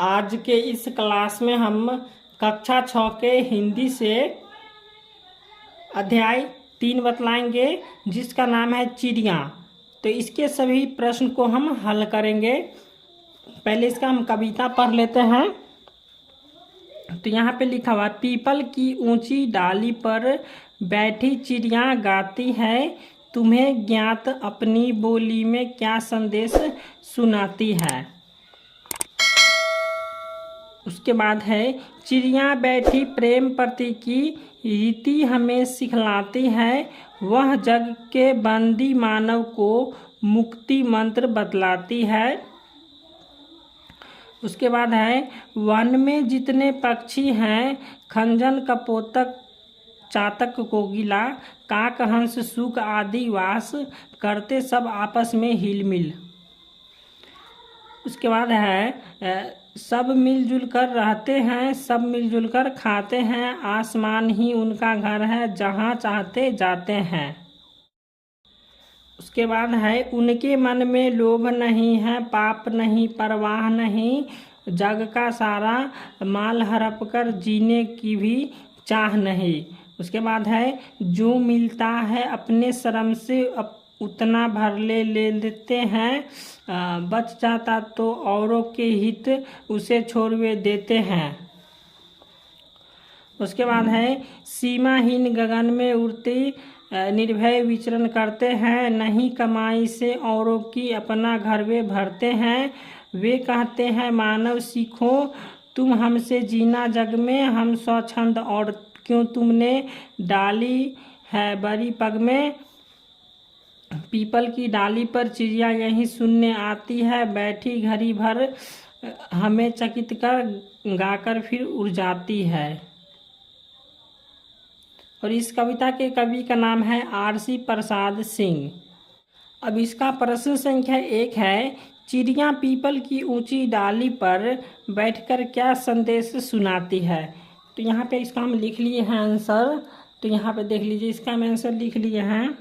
आज के इस क्लास में हम कक्षा 6 के हिंदी से अध्याय 3 बतलाएंगे, जिसका नाम है चिड़िया। तो इसके सभी प्रश्न को हम हल करेंगे। पहले इसका हम कविता पढ़ लेते हैं। तो यहाँ पे लिखा हुआ, पीपल की ऊंची डाली पर बैठी चिड़िया गाती है, तुम्हें ज्ञात अपनी बोली में क्या संदेश सुनाती है। उसके बाद है, चिड़िया बैठी प्रेम प्रति की रीति हमें सिखलाती है, वह जग के बंदी मानव को मुक्ति मंत्र बतलाती है। उसके बाद है, वन में जितने पक्षी हैं, खंजन कपोतक चातक कोकिला काक हंस सूक आदि वास करते सब आपस में हिलमिल। उसके बाद है, सब मिलजुल कर रहते हैं, सब मिलजुल कर खाते हैं, आसमान ही उनका घर है, जहाँ चाहते जाते हैं। उसके बाद है, उनके मन में लोभ नहीं है, पाप नहीं, परवाह नहीं, जग का सारा माल हड़प कर जीने की भी चाह नहीं। उसके बाद है, जो मिलता है अपने श्रम से उतना भर ले लेते हैं, बच जाता तो औरों के हित उसे छोड़वे देते हैं। उसके बाद है, सीमाहीन गगन में उड़ती निर्भय विचरण करते हैं, नहीं कमाई से औरों की अपना घर वे भरते हैं। वे कहते हैं मानव सीखो तुम हमसे जीना जग में, हम स्वच्छंद और क्यों तुमने डाली है बड़ी पग में। पीपल की डाली पर चिड़िया यही सुनने आती है, बैठी घड़ी भर हमें चकित कर गाकर फिर उड़ जाती है। और इस कविता के कवि का नाम है आर.सी. प्रसाद सिंह। अब इसका प्रश्न संख्या 1 है, चिड़िया पीपल की ऊंची डाली पर बैठकर क्या संदेश सुनाती है। तो यहाँ पे इसका हम लिख लिए हैं आंसर। तो यहाँ पे देख लीजिए, इसका हम आंसर लिख लिए हैं।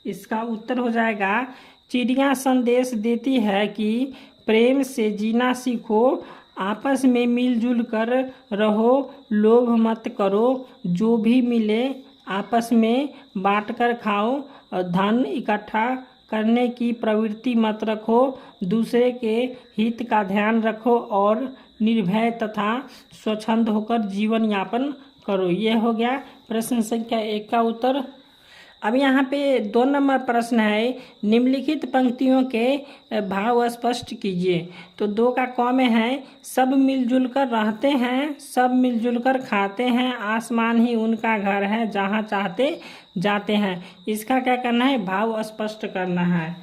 इसका उत्तर हो जाएगा, चिड़िया संदेश देती है कि प्रेम से जीना सीखो, आपस में मिलजुल कर रहो, लोभ मत करो, जो भी मिले आपस में बांट कर खाओ, और धन इकट्ठा करने की प्रवृत्ति मत रखो, दूसरे के हित का ध्यान रखो और निर्भय तथा स्वच्छंद होकर जीवन यापन करो। ये हो गया प्रश्न संख्या 1 का उत्तर। अब यहाँ पे 2 नंबर प्रश्न है, निम्नलिखित पंक्तियों के भाव स्पष्ट कीजिए। तो 2 का क में है, सब मिलजुल कर रहते हैं, सब मिलजुल कर खाते हैं, आसमान ही उनका घर है, जहाँ चाहते जाते हैं। इसका क्या करना है, भाव स्पष्ट करना है।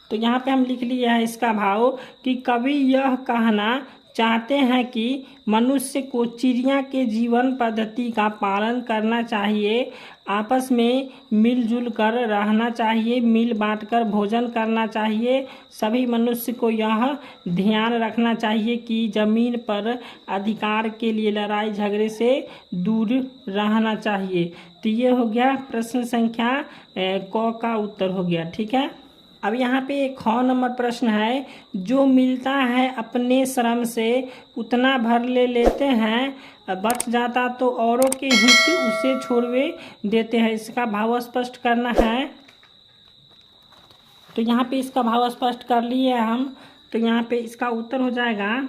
तो यहाँ पे हम लिख लिया है इसका भाव कि कवि यह कहना चाहते हैं कि मनुष्य को चिड़िया के जीवन पद्धति का पालन करना चाहिए, आपस में मिलजुल कर रहना चाहिए, मिल बांट कर भोजन करना चाहिए। सभी मनुष्य को यह ध्यान रखना चाहिए कि जमीन पर अधिकार के लिए लड़ाई झगड़े से दूर रहना चाहिए। तो ये हो गया प्रश्न संख्या क का उत्तर हो गया। ठीक है। अब यहाँ पे एक ख नंबर प्रश्न है, जो मिलता है अपने श्रम से उतना भर ले लेते हैं, बच जाता तो औरों के हित उसे छोड़वे देते हैं। इसका भाव स्पष्ट करना है। तो यहाँ पे इसका भाव स्पष्ट कर लिए हम। तो यहाँ पे इसका उत्तर हो जाएगा,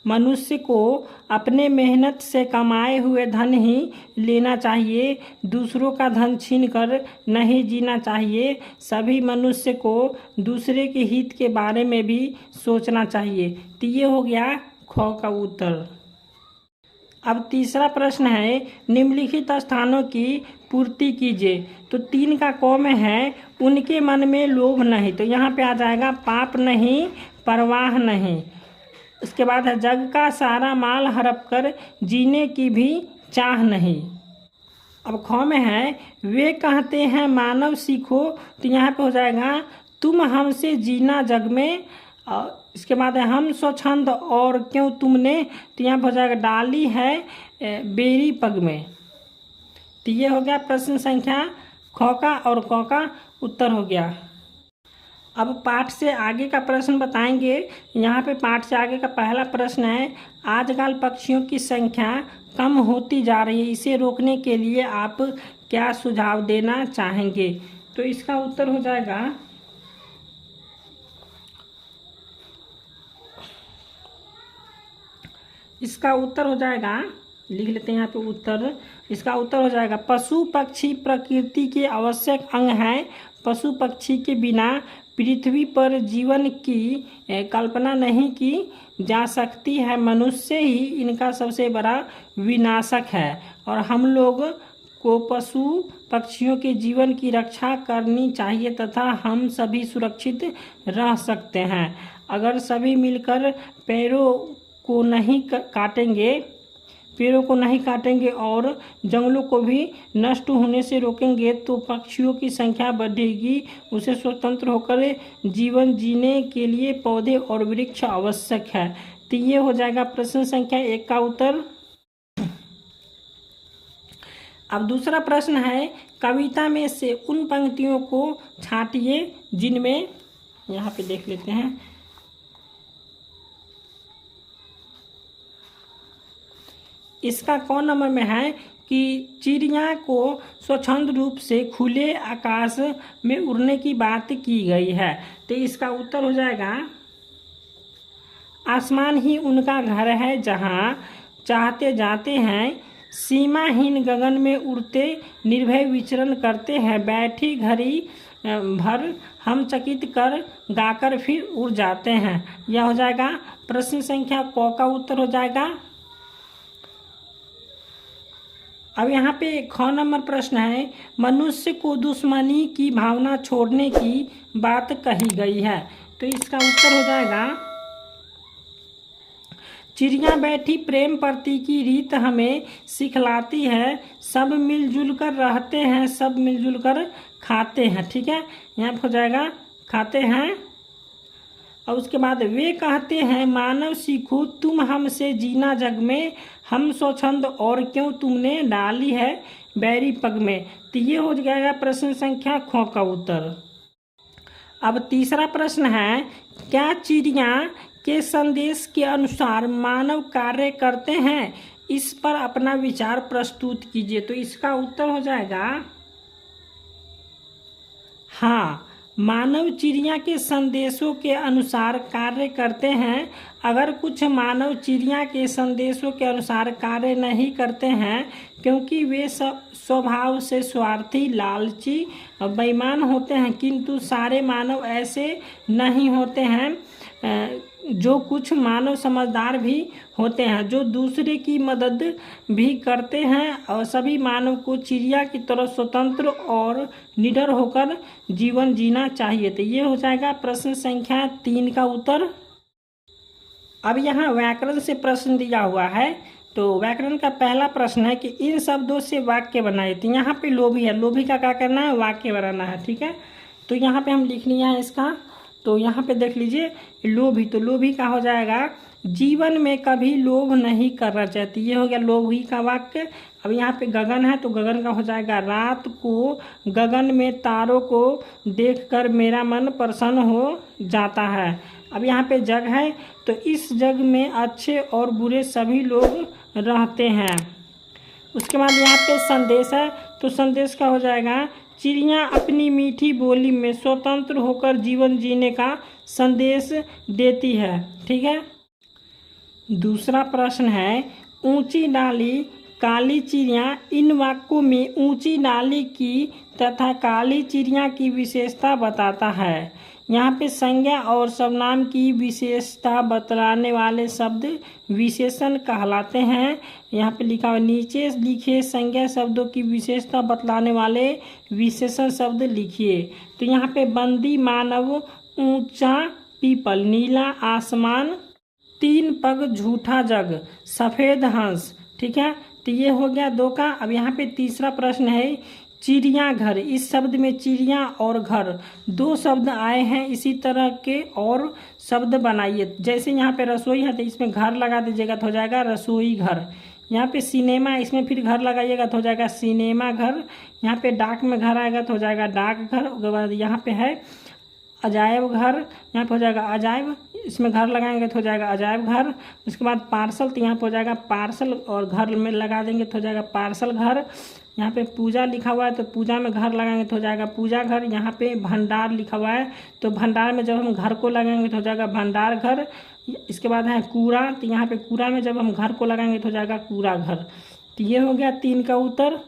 मनुष्य को अपने मेहनत से कमाए हुए धन ही लेना चाहिए, दूसरों का धन छीन कर नहीं जीना चाहिए। सभी मनुष्य को दूसरे के हित के बारे में भी सोचना चाहिए। तो ये हो गया ख का उत्तर। अब तीसरा प्रश्न है, निम्नलिखित स्थानों की पूर्ति कीजिए। तो 3 का क में है, उनके मन में लोभ नहीं। तो यहाँ पे आ जाएगा, पाप नहीं, परवाह नहीं। उसके बाद है, जग का सारा माल हड़प कर जीने की भी चाह नहीं। अब ख में है, वे कहते हैं मानव सीखो। तो यहाँ पे हो जाएगा, तुम हमसे जीना जग में। और इसके बाद है, हम स्वच्छंद और क्यों तुमने। तो यहाँ पे हो जाएगा, डाली है बेरी पग में। तो ये हो गया प्रश्न संख्या ख का और क का उत्तर हो गया। अब पाठ से आगे का प्रश्न बताएंगे। यहाँ पे पाठ से आगे का पहला प्रश्न है, आजकल पक्षियों की संख्या कम होती जा रही है, इसे रोकने के लिए आप क्या सुझाव देना चाहेंगे? तो इसका उत्तर हो जाएगा, लिख लेते हैं यहाँ पे उत्तर। इसका उत्तर हो जाएगा, पशु पक्षी प्रकृति के आवश्यक अंग हैं। पशु पक्षी के बिना पृथ्वी पर जीवन की कल्पना नहीं की जा सकती है। मनुष्य ही इनका सबसे बड़ा विनाशक है और हम लोग को पशु पक्षियों के जीवन की रक्षा करनी चाहिए तथा हम सभी सुरक्षित रह सकते हैं अगर सभी मिलकर पेड़ों को नहीं काटेंगे और जंगलों को भी नष्ट होने से रोकेंगे तो पक्षियों की संख्या बढ़ेगी। उसे स्वतंत्र होकर जीवन जीने के लिए पौधे और वृक्ष आवश्यक है। तो ये हो जाएगा प्रश्न संख्या 1 का उत्तर। अब दूसरा प्रश्न है, कविता में से उन पंक्तियों को छांटिए जिनमें, यहाँ पे देख लेते हैं, इसका कौन नंबर में है कि चिड़िया को स्वच्छंद रूप से खुले आकाश में उड़ने की बात की गई है। तो इसका उत्तर हो जाएगा, आसमान ही उनका घर है जहाँ चाहते जाते हैं, सीमाहीन गगन में उड़ते निर्भय विचरण करते हैं, बैठी घड़ी भर हम चकित कर गाकर फिर उड़ जाते हैं। यह हो जाएगा प्रश्न संख्या क का उत्तर हो जाएगा। अब यहाँ पे ख नंबर प्रश्न है, मनुष्य को दुश्मनी की भावना छोड़ने की बात कही गई है। तो इसका उत्तर हो जाएगा, चिड़िया बैठी प्रेम प्रति की रीत हमें सिखलाती है, सब मिलजुल कर रहते हैं, सब मिलजुल कर खाते हैं। ठीक है, यहाँ हो जाएगा खाते हैं। और उसके बाद वे कहते हैं, मानव सीखो तुम हमसे जीना जग में, हम स्वच्छंद और क्यों तुमने डाली है बैरी पग में। तो ये हो जाएगा प्रश्न संख्या ख का उत्तर। अब तीसरा प्रश्न है, क्या चिड़िया के संदेश के अनुसार मानव कार्य करते हैं? इस पर अपना विचार प्रस्तुत कीजिए। तो इसका उत्तर हो जाएगा, हाँ, मानव चिड़िया के संदेशों के अनुसार कार्य करते हैं। अगर कुछ मानव चिड़िया के संदेशों के अनुसार कार्य नहीं करते हैं क्योंकि वे स्वभाव से स्वार्थी, लालची, बेईमान होते हैं, किंतु सारे मानव ऐसे नहीं होते हैं। जो कुछ मानव समझदार भी होते हैं जो दूसरे की मदद भी करते हैं और सभी मानव को चिड़िया की तरह स्वतंत्र और निडर होकर जीवन जीना चाहिए। तो ये हो जाएगा प्रश्न संख्या 3 का उत्तर। अब यहाँ व्याकरण से प्रश्न दिया हुआ है। तो व्याकरण का पहला प्रश्न है कि इन शब्दों से वाक्य बनाए। तो यहाँ पे लोभी है, लोभी का क्या करना है, वाक्य बनाना है। ठीक है, तो यहाँ पे हम लिख लिया है इसका। तो यहाँ पे देख लीजिए लोभी, तो लोभी का हो जाएगा, जीवन में कभी लोभ नहीं करना चाहती। ये हो गया लोभी का वाक्य। अब यहाँ पे गगन है तो गगन का हो जाएगा, रात को गगन में तारों को देखकर मेरा मन प्रसन्न हो जाता है। अब यहाँ पे जग है तो इस जग में अच्छे और बुरे सभी लोग रहते हैं। उसके बाद यहाँ पे संदेश है तो संदेश का हो जाएगा, चिड़िया अपनी मीठी बोली में स्वतंत्र होकर जीवन जीने का संदेश देती है। ठीक है, दूसरा प्रश्न है, ऊंची डाली काली चिड़िया, इन वाक्यों में ऊंची डाली की तथा काली चिड़िया की विशेषता बताता है। यहाँ पे संज्ञा और सर्वनाम की विशेषता बतलाने वाले शब्द विशेषण कहलाते हैं। यहाँ पे लिखा हुआ, नीचे लिखे संज्ञा शब्दों की विशेषता बतलाने वाले विशेषण शब्द लिखिए। तो यहाँ पे बंदी मानव, ऊंचा पीपल, नीला आसमान, 3 पग झूठा जग, सफ़ेद हंस। ठीक है, तो ये हो गया 2 का। अब यहाँ पे तीसरा प्रश्न है, चिड़ियाघर, इस शब्द में चिड़िया और घर 2 शब्द आए हैं, इसी तरह के और शब्द बनाइए। जैसे यहाँ पे रसोई है तो इसमें घर लगा दीजिएगा तो हो जाएगा रसोई घर। यहाँ पे सिनेमा, इसमें फिर घर लगाइएगा तो हो जाएगा सिनेमा घर। यहाँ पे डाक में घर आएगा तो हो जाएगा डाक घर। उसके बाद यहाँ पे है अजायब घर, यहाँ पे हो जाएगा अजायब, इसमें घर लगाएंगे तो हो जाएगा अजायब घर। उसके बाद पार्सल, तो यहाँ पे हो जाएगा पार्सल, और घर में लगा देंगे तो हो जाएगा पार्सल घर। यहाँ पे पूजा लिखा हुआ है तो पूजा में घर लगाएंगे तो हो जाएगा पूजा घर। यहाँ पे भंडार लिखा हुआ है तो भंडार में जब हम घर को लगाएंगे तो हो जाएगा भंडार घर। इसके बाद है कूड़ा, तो यहाँ पे कूड़ा में जब हम घर को लगाएंगे तो हो जाएगा कूड़ा घर। तो ये हो गया 3 का उत्तर।